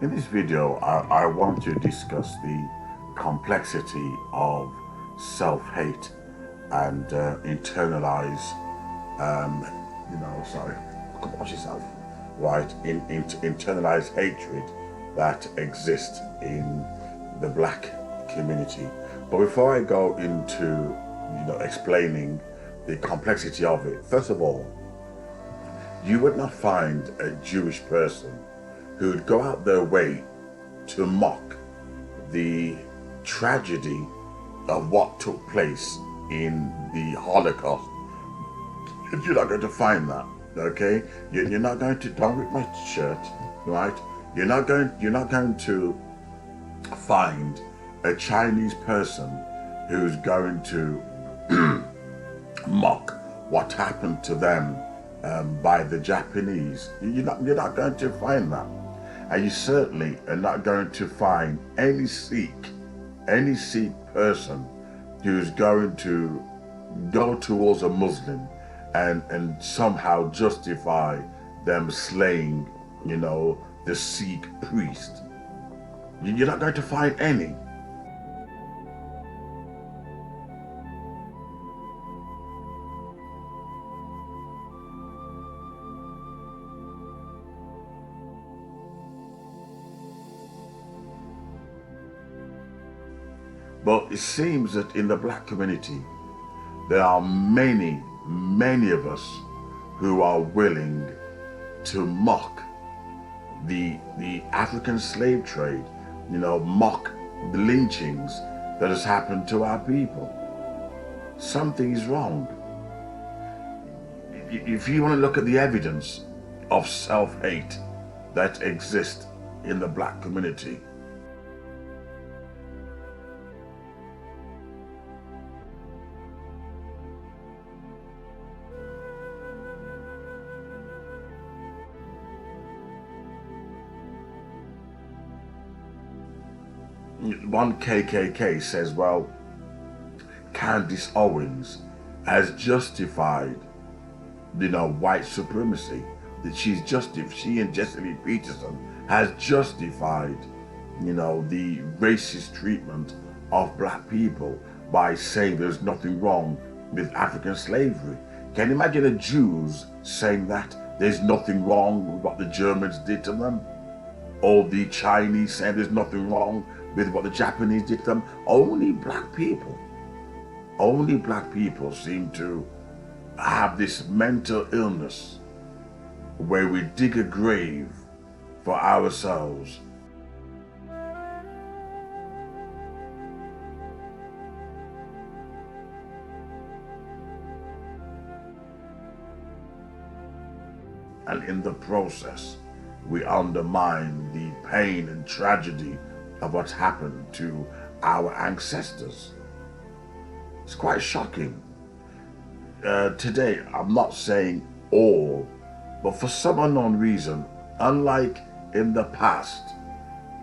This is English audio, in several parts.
In this video, I want to discuss the complexity of self-hate and internalize, um, sorry, watch yourself, right? Internalized hatred that exists in the black community. But before I go into, explaining the complexity of it, first of all, you would not find a Jewish person who would go out their way to mock the tragedy of what took place in the Holocaust. You're not going to find that, okay? You're not going to, don't rip my shirt, right? You're not going to find a Chinese person who's going to mock what happened to them by the Japanese. You're not going to find that. And you certainly are not going to find any Sikh person who's going to go towards a Muslim and somehow justify them slaying, the Sikh priest. You're not going to find any. But it seems that in the black community, there are many of us who are willing to mock the African slave trade, mock the lynchings that has happened to our people. Something is wrong. If you want to look at the evidence of self-hate that exists in the black community, one KKK says, well, Candace Owens has justified, white supremacy. That she and Jesse Lee Peterson has justified, the racist treatment of black people by saying there's nothing wrong with African slavery. Can you imagine the Jews saying that there's nothing wrong with what the Germans did to them? Or the Chinese saying there's nothing wrong with what the Japanese did to them? Only black people seem to have this mental illness where we dig a grave for ourselves. And in the process, we undermine the pain and tragedy of what's happened to our ancestors. It's quite shocking. Today, I'm not saying all, but for some unknown reason, unlike in the past,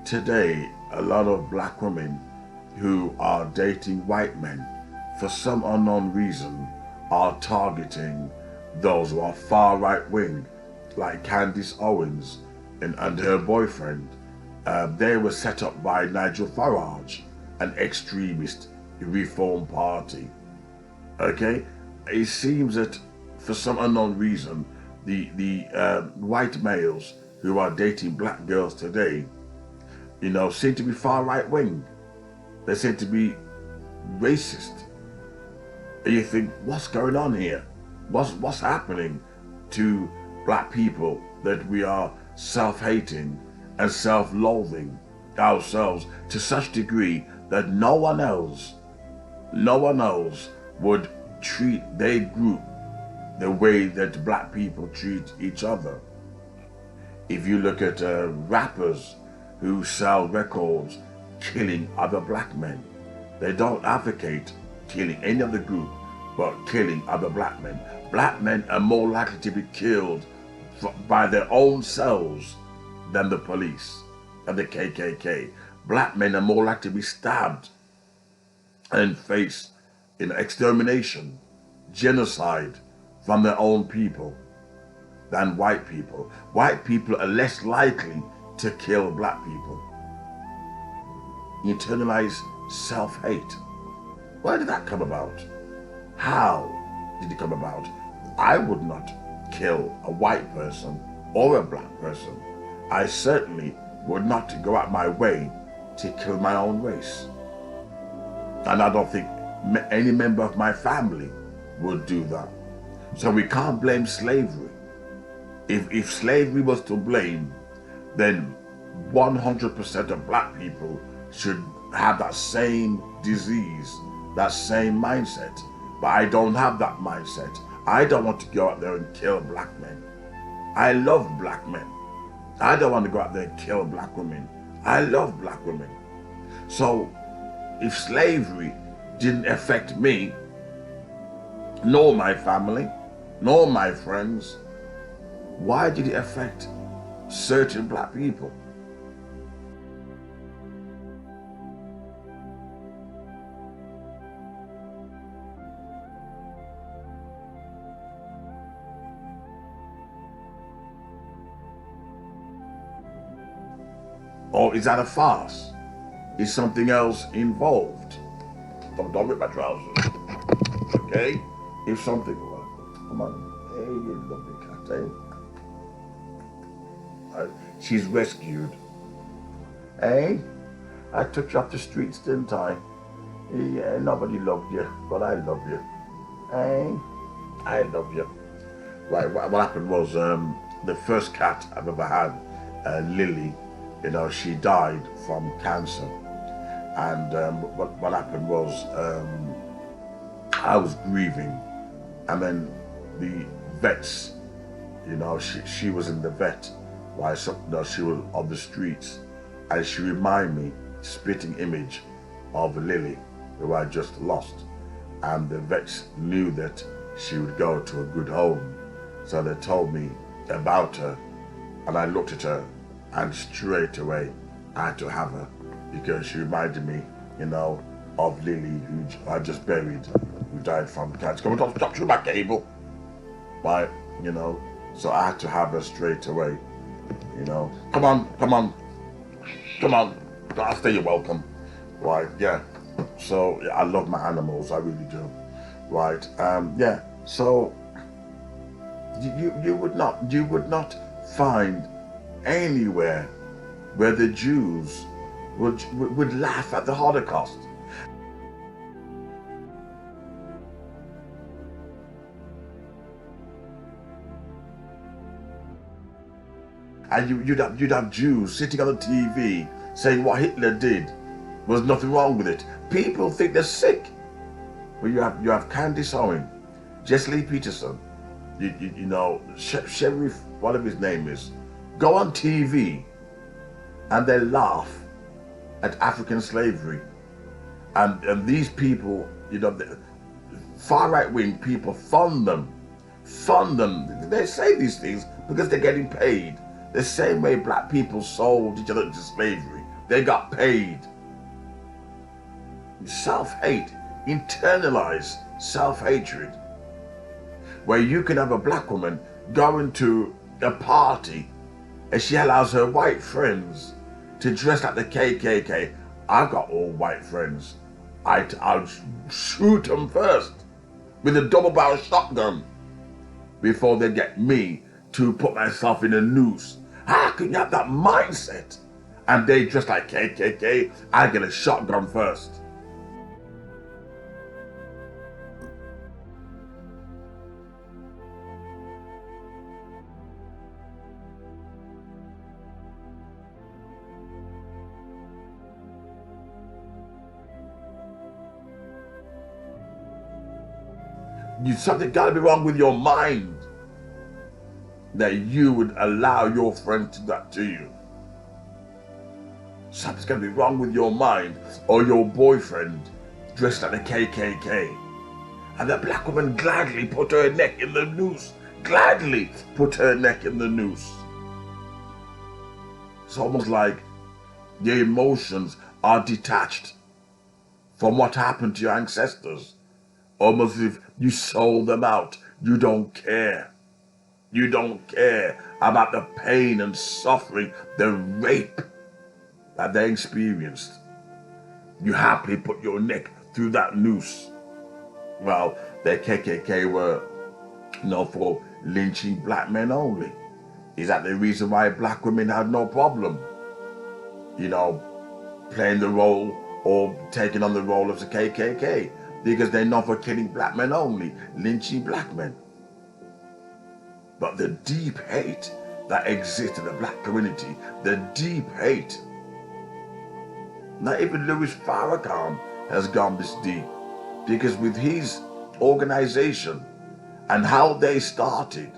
today, a lot of black women who are dating white men, for some unknown reason, are targeting those who are far right wing, like Candace Owens and her boyfriend. They were set up by Nigel Farage, an extremist Reform Party. Okay, it seems that for some unknown reason, the white males who are dating black girls today, seem to be far right wing. They seem to be racist. And you think, what's going on here? What's happening to black people that we are self-hating and self-loathing ourselves to such degree that no one else would treat their group the way that black people treat each other. If you look at rappers who sell records killing other black men, they don't advocate killing any other group, but killing other black men. Black men are more likely to be killed by their own selves than the police and the KKK. Black men are more likely to be stabbed and face extermination, genocide from their own people than white people. White people are less likely to kill black people. Internalize self-hate. Where did that come about? How did it come about? I would not kill a white person or a black person. I certainly would not go out my way to kill my own race. And I don't think any member of my family would do that. So we can't blame slavery. If slavery was to blame, then 100% of black people should have that same disease, that same mindset. But I don't have that mindset. I don't want to go out there and kill black men. I love black men. I don't want to go out there and kill black women. I love black women. So if slavery didn't affect me, nor my family, nor my friends, why did it affect certain black people? Or is that a farce? Is something else involved? Don't rip my trousers. Okay? If something, come on. Hey, you lovely cat, eh? She's rescued. Hey? I took you off the streets, didn't I? Yeah, nobody loved you, but I love you. Hey? I love you. Right, what happened was, the first cat I've ever had, Lily, she died from cancer. And what happened was, I was grieving, and then the vets, she was in the vet while she was on the streets, and she reminded me, spitting image of Lily, who I just lost. And the vets knew that she would go to a good home, so they told me about her, and I looked at her, and straight away I had to have her, because she reminded me, of Lily, who I just buried, who died from cancer. Come on, stop through my cable, right? So I had to have her straight away. Come on. After you're welcome, right? Yeah. So yeah, I love my animals, I really do, right? Yeah. So you would not find anywhere where the Jews would laugh at the Holocaust. And you'd have Jews sitting on the TV saying what Hitler did was nothing wrong with it. People think they're sick. Well, you have Candace Owens, Jesse Lee Peterson, Sheriff, whatever his name is, go on TV and they laugh at African slavery. And these people, the far right-wing people fund them. They say these things because they're getting paid. The same way black people sold each other into slavery. They got paid. Self-hate, internalize self-hatred. Where you can have a black woman going to a party and she allows her white friends to dress like the KKK. I've got all white friends. I'll shoot them first with a double-barrel shotgun before they get me to put myself in a noose. How can you have that mindset? And they dress like KKK, I get a shotgun first. Something gotta be wrong with your mind that you would allow your friend to do that to you. Something's gotta be wrong with your mind, or your boyfriend dressed like the KKK. And the black woman gladly put her neck in the noose. Gladly put her neck in the noose. It's almost like your emotions are detached from what happened to your ancestors. Almost as if you sold them out. You don't care. You don't care about the pain and suffering, the rape that they experienced. You happily put your neck through that noose. Well, the KKK were known for lynching black men only. Is that the reason why black women had no problem, playing the role or taking on the role of the KKK? Because they're known for killing black men only, lynching black men. But the deep hate that exists in the black community, the deep hate, not even Louis Farrakhan has gone this deep. Because with his organization and how they started,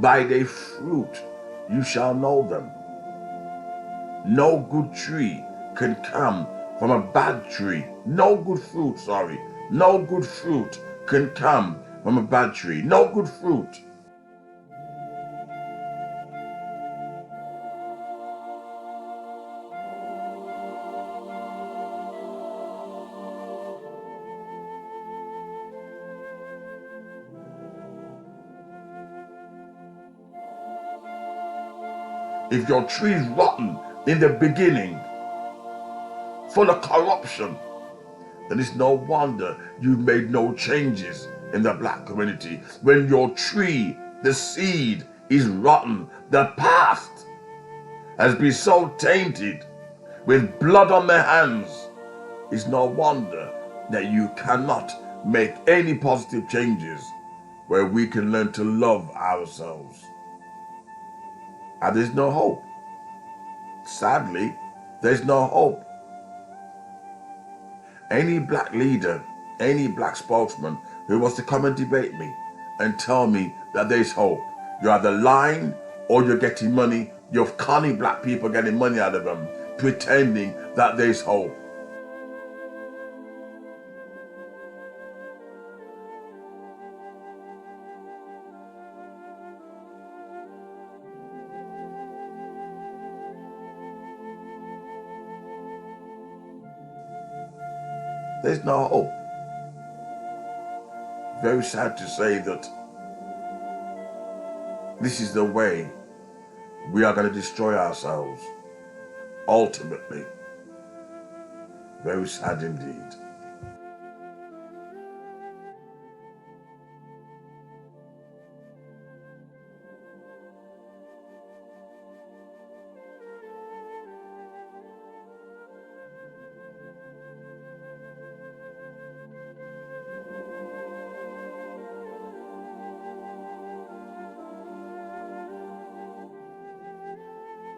by their fruit you shall know them. No good tree can come from a bad tree. No good fruit can come from a bad tree. No good fruit. If your tree is rotten in the beginning, full of corruption, then it's no wonder you've made no changes in the black community. When your tree, the seed, is rotten, the past has been so tainted with blood on their hands, it's no wonder that you cannot make any positive changes where we can learn to love ourselves. And there's no hope. Sadly, there's no hope. Any black leader, any black spokesman who wants to come and debate me and tell me that there's hope, you're either lying or you're getting money. You're conning black people, getting money out of them, pretending that there's hope. There's no hope. Very sad to say that this is the way we are going to destroy ourselves, ultimately. Very sad indeed.